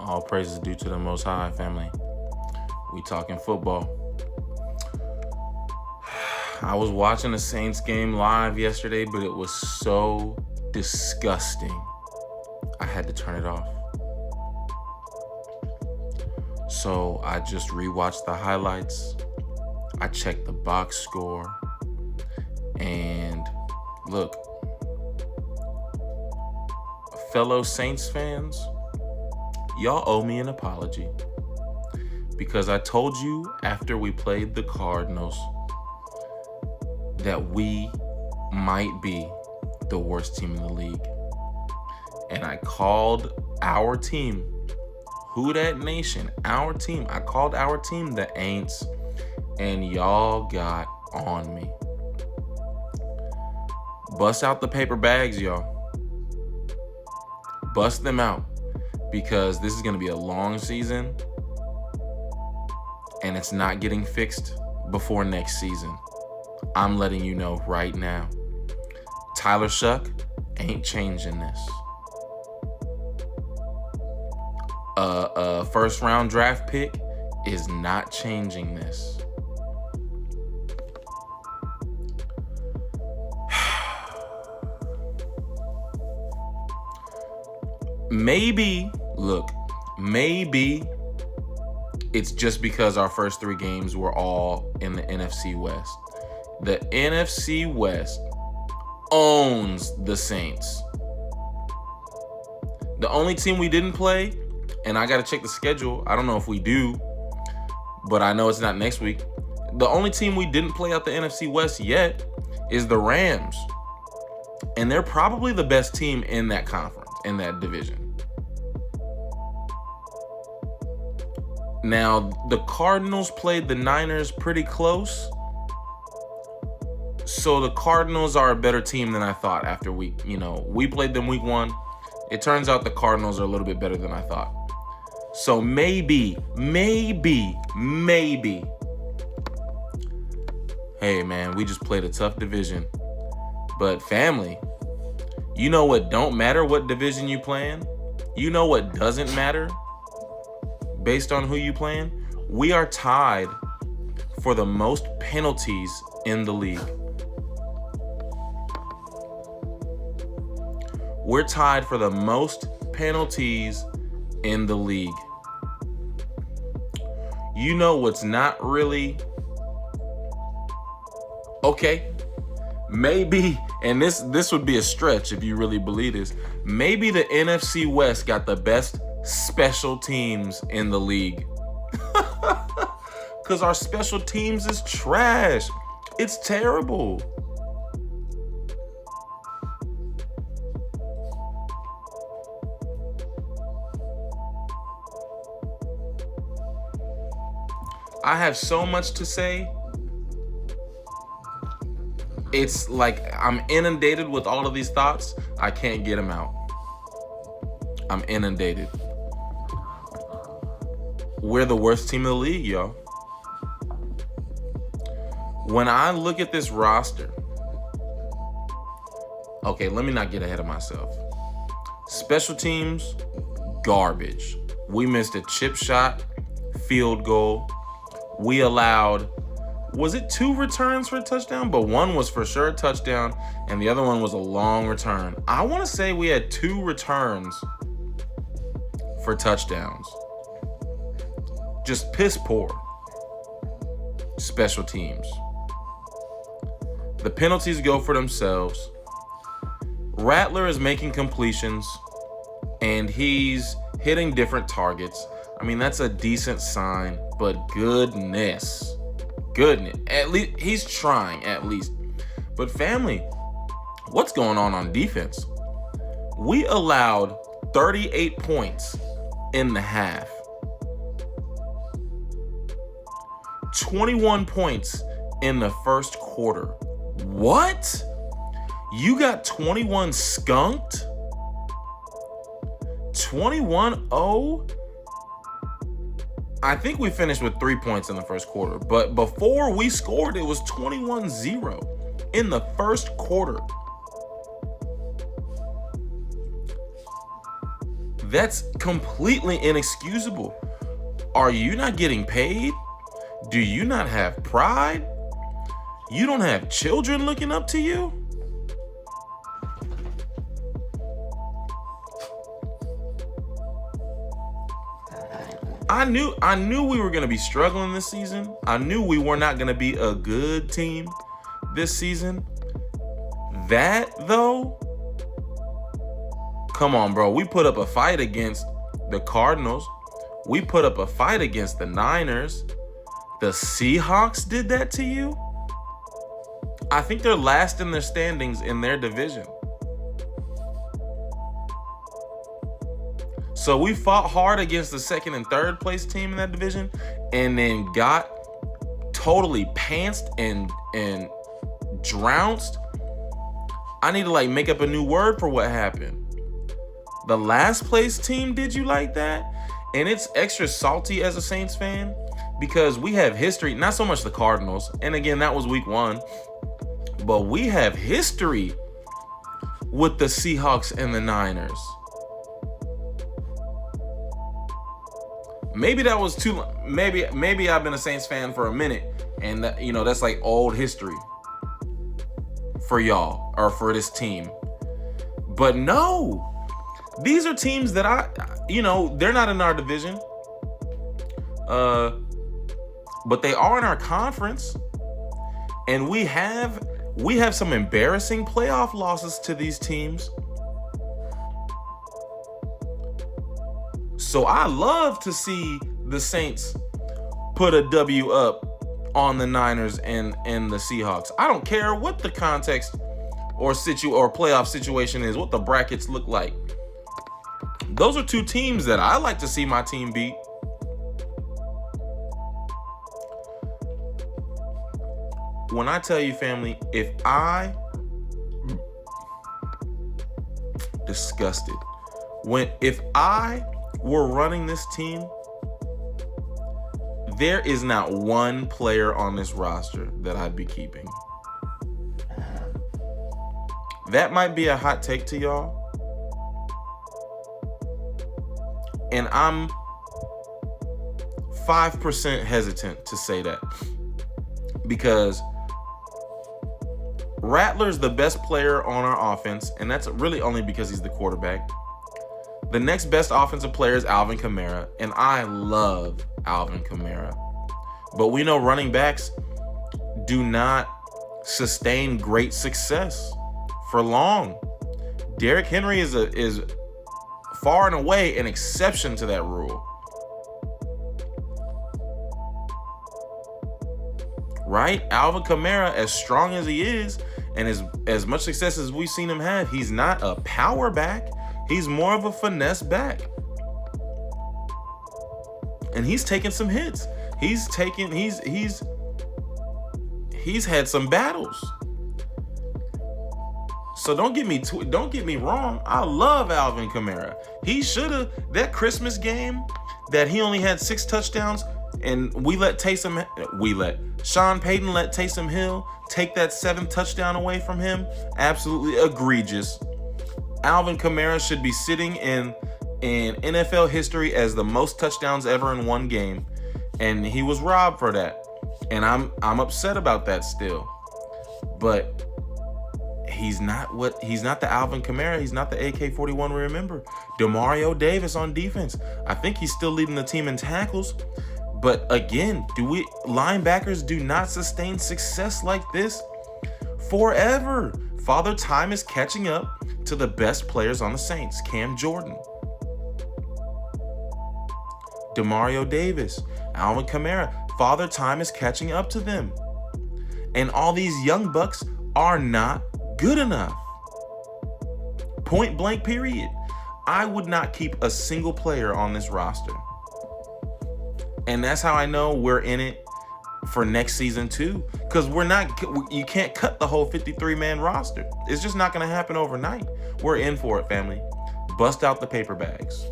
All praises due to the Most High, family. We talking football. I was watching the Saints game live yesterday, but it was so disgusting. I had to turn it off. So I just rewatched the highlights. I checked the box score. And look, fellow Saints fans, y'all owe me an apology. Because I told you after we played the Cardinals that we might be the worst team in the league. And I called our team, Who Dat Nation, our team. I called our team the Aints, and y'all got on me. Bust out the paper bags, y'all. Bust them out, because this is going to be a long season, and it's not getting fixed before next season. I'm letting you know right now. Tyler Shuck ain't changing this. A first round draft pick is not changing this. Maybe it's just because our first 3 games were all in the NFC West. The NFC West owns the Saints. The only team we didn't play, and I got to check the schedule. I don't know if we do, but I know it's not next week. The only team we didn't play out the NFC West yet is the Rams. And they're probably the best team in that conference, in that division. Now, the Cardinals played the Niners pretty close. So the Cardinals are a better team than I thought after we played them week 1. It turns out the Cardinals are a little bit better than I thought. So maybe. Hey, man, we just played a tough division. But family, you know what don't matter what division you playing? You know what doesn't matter based on who you playing? We are tied for the most penalties in the league. We're tied for the most penalties in the league. You know what's not really okay? Maybe, and this would be a stretch if you really believe this, maybe the NFC West got the best special teams in the league. Because our special teams is trash. It's terrible. I have so much to say. It's like I'm inundated with all of these thoughts. I can't get them out. I'm inundated. We're the worst team in the league, y'all. When I look at this roster, okay, let me not get ahead of myself. Special teams, garbage. We missed a chip shot, field goal. We allowed, was it 2 returns for a touchdown? But one was for sure a touchdown, and the other one was a long return. I want to say we had 2 returns for touchdowns. Just piss poor. Special teams. The penalties go for themselves. Rattler is making completions, and he's hitting different targets. I mean, that's a decent sign, but goodness. At least he's trying, at least. But family, what's going on defense? We allowed 38 points in the half. 21 points in the first quarter. What? You got 21 skunked? 21-0? I think we finished with 3 points in the first quarter, but before we scored, it was 21-0 in the first quarter. That's completely inexcusable. Are you not getting paid? Do you not have pride? You don't have children looking up to you? I knew we were going to be struggling this season. I knew we were not going to be a good team this season. That, though, come on, bro. We put up a fight against the Cardinals. We put up a fight against the Niners. The Seahawks did that to you? I think they're last in their standings in their division. So we fought hard against the second and third place team in that division and then got totally pantsed and trounced. I need to make up a new word for what happened. The last place team did you like that? And it's extra salty as a Saints fan because we have history, not so much the Cardinals. And again, that was week 1. But we have history with the Seahawks and the Niners. Maybe that was too. Maybe I've been a Saints fan for a minute, and that's like old history for y'all or for this team. But no, these are teams that they're not in our division, but they are in our conference, and we have some embarrassing playoff losses to these teams. So I love to see the Saints put a W up on the Niners and the Seahawks. I don't care what the context or playoff situation is, what the brackets look like. Those are two teams that I like to see my team beat. When I tell you, family, disgusted. If I were running this team, there is not one player on this roster that I'd be keeping. That might be a hot take to y'all. And I'm 5% hesitant to say that. Because Rattler's the best player on our offense, and that's really only because he's the quarterback. The next best offensive player is Alvin Kamara, and I love Alvin Kamara. But we know running backs do not sustain great success for long. Derrick Henry is far and away an exception to that rule. Right? Alvin Kamara, as strong as he is, and as much success as we've seen him have, he's not a power back. He's more of a finesse back. And he's taken some hits. He's had some battles. So don't get me wrong. I love Alvin Kamara. He should have, that Christmas game that he only had 6 touchdowns and Sean Payton let Taysom Hill take that 7th touchdown away from him. Absolutely egregious. Alvin Kamara should be sitting in NFL history as the most touchdowns ever in one game, and he was robbed for that. And I'm upset about that still. But he's not the Alvin Kamara. He's not the AK-41 we remember. Demario Davis on defense. I think he's still leading the team in tackles. But again, linebackers do not sustain success like this forever. Father Time is catching up to the best players on the Saints. Cam Jordan, Demario Davis, Alvin Kamara. Father Time is catching up to them. And all these young bucks are not good enough. Point blank, period. I would not keep a single player on this roster. And that's how I know we're in it for next season too. Because you can't cut the whole 53-man roster. It's just not going to happen overnight. We're in for it, family. Bust out the paper bags.